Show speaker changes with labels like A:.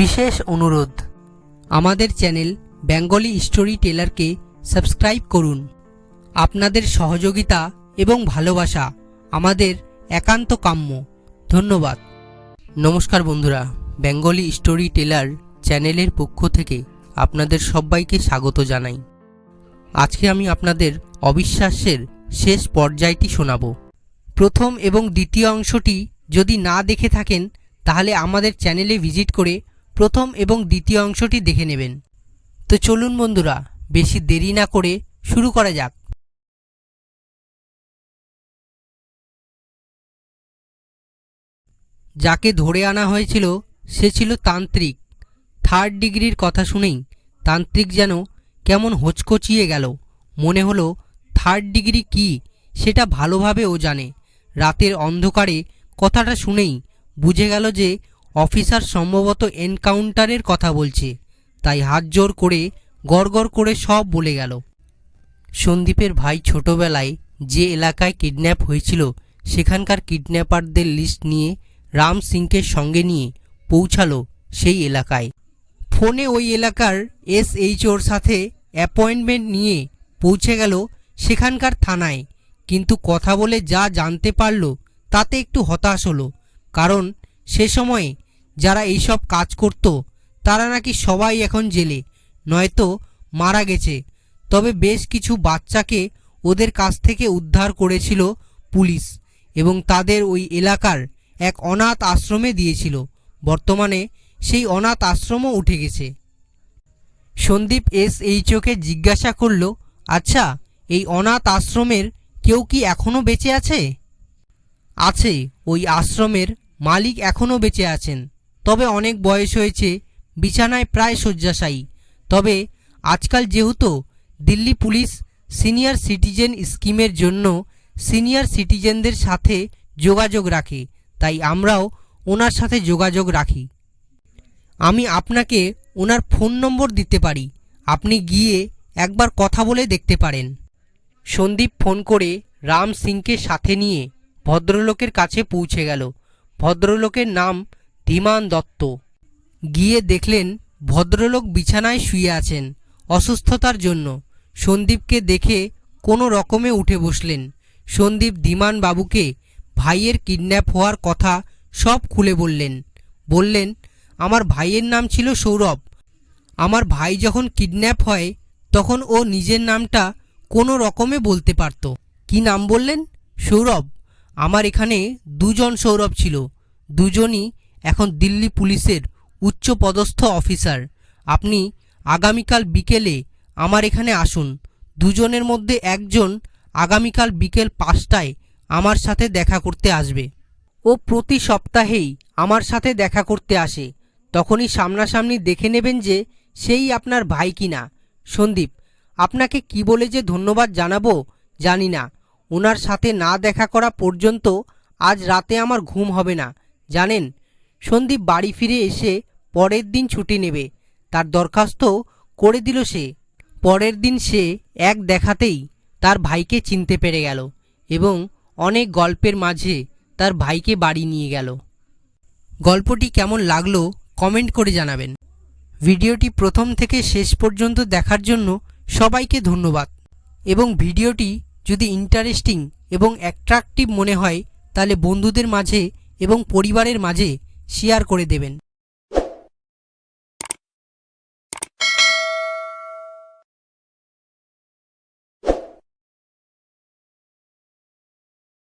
A: বিশেষ অনুরোধ, আমাদের চ্যানেল বেঙ্গলি স্টোরি টেলারকে সাবস্ক্রাইব করুন। আপনাদের সহযোগিতা এবং ভালোবাসা আমাদের একান্ত কাম্য। ধন্যবাদ। নমস্কার বন্ধুরা, বেঙ্গলি স্টোরি টেলার চ্যানেলের পক্ষ থেকে আপনাদের সবাইকে স্বাগত জানাই। আজকে আমি আপনাদের অবিশ্বাসের শেষ পর্যায়টি শোনাব। প্রথম এবং দ্বিতীয় অংশটি যদি না দেখে থাকেন তাহলে আমাদের চ্যানেলে ভিজিট করে প্রথম এবং দ্বিতীয় অংশটি দেখে নেবেন। তো চলুন বন্ধুরা, বেশি দেরি না করে শুরু করা যাক। যাকে ধরে আনা হয়েছিল সে ছিল তান্ত্রিক। 3rd ডিগ্রির কথা শুনেই তান্ত্রিক যেন কেমন হোঁচকচিয়ে গেল। মনে হলো 3rd ডিগ্রি কি সেটা ভালোভাবে ও জানে। রাতের অন্ধকারে কথাটা শুনেই বুঝে গেল যে অফিসার সম্ভবত এনকাউন্টারের কথা বলছে, তাই হাত জোর করে গড়গড় করে সব বলে গেল। সন্দীপের ভাই ছোটবেলায় যে এলাকায় কিডন্যাপ হয়েছিল সেখানকার কিডন্যাপারদের লিস্ট নিয়ে রাম সিংকে সঙ্গে নিয়ে পৌঁছালো সেই এলাকায়। ফোনে ওই এলাকার SHOর সাথে অ্যাপয়েন্টমেন্ট নিয়ে পৌঁছে গেল সেখানকার থানায়। কিন্তু কথা বলে যা জানতে পারল তাতে একটু হতাশ হলো, কারণ সে সময়ে যারা এইসব কাজ করত তারা নাকি সবাই এখন জেলে, নয়তো মারা গেছে। তবে বেশ কিছু বাচ্চাকে ওদের কাছ থেকে উদ্ধার করেছিল পুলিশ এবং তাদের ওই এলাকার এক অনাথ আশ্রমে দিয়েছিল। বর্তমানে সেই অনাথ আশ্রমও উঠে গেছে। সন্দীপ SHOকে জিজ্ঞাসা করল, আচ্ছা, এই অনাথ আশ্রমের কেউ কি এখনও বেঁচে আছে? আছে, ওই আশ্রমের মালিক এখনও বেঁচে আছেন, তবে অনেক বয়স হয়েছে, বিছানায় প্রায় শয্যাশায়ী। তবে আজকাল যেহেতু দিল্লি পুলিশ সিনিয়র সিটিজেন স্কিমের জন্য সিনিয়র সিটিজেনদের সাথে যোগাযোগ রাখে, তাই আমরাও ওনার সাথে যোগাযোগ রাখি। আমি আপনাকে ওনার ফোন নম্বর দিতে পারি, আপনি গিয়ে একবার কথা বলে দেখতে পারেন। সন্দীপ ফোন করে রাম সিংকে সাথে নিয়ে ভদ্রলোকের কাছে পৌঁছে গেল। ভদ্রলোকের নাম ধীমান দত্ত। গিয়ে দেখলেন ভদ্রলোক বিছানায় শুয়ে আছেন অসুস্থতার জন্য। সন্দীপকে দেখে কোনো রকমে উঠে বসলেন। সন্দীপ ধীমান বাবুকে ভাইয়ের কিডন্যাপ হওয়ার কথা সব খুলে বললেন, আমার ভাইয়ের নাম ছিল সৌরভ। আমার ভাই যখন কিডন্যাপ হয় তখন ও নিজের নামটা কোনো রকমে বলতে পারত। কি নাম বললেন? সৌরভ। আমার এখানে 2 জন সৌরভ ছিল, দুজনই এখন দিল্লি পুলিশের উচ্চপদস্থ অফিসার। আপনি আগামীকাল বিকেলে আমার এখানে আসুন। দুজনের মধ্যে একজন আগামীকাল বিকেল 5টায় আমার সাথে দেখা করতে আসবে। ও প্রতি সপ্তাহেই আমার সাথে দেখা করতে আসে। তখনই সামনাসামনি দেখে নেবেন যে সেই আপনার ভাই কিনা। সন্দীপ, আপনাকে কি বলে যে ধন্যবাদ জানাবো জানি না। ওনার সাথে না দেখা করা পর্যন্ত আজ রাতে আমার ঘুম হবে না, জানেন। সন্দীপ বাড়ি ফিরে এসে পরের দিন ছুটি নেবে তার দরখাস্ত করে দিল সে। পরের দিন সে এক দেখাতেই তার ভাইকে চিনতে পেরে গেল এবং অনেক গল্পের মাঝে তার ভাইকে বাড়ি নিয়ে গেল। গল্পটি কেমন লাগলো কমেন্ট করে জানাবেন। ভিডিওটি প্রথম থেকে শেষ পর্যন্ত দেখার জন্য সবাইকে ধন্যবাদ। এবং ভিডিওটি যদি ইন্টারেস্টিং এবং অ্যাট্রাকটিভ মনে হয় তাহলে বন্ধুদের মাঝে এবং পরিবারের মাঝে শেয়ার করে দেবেন।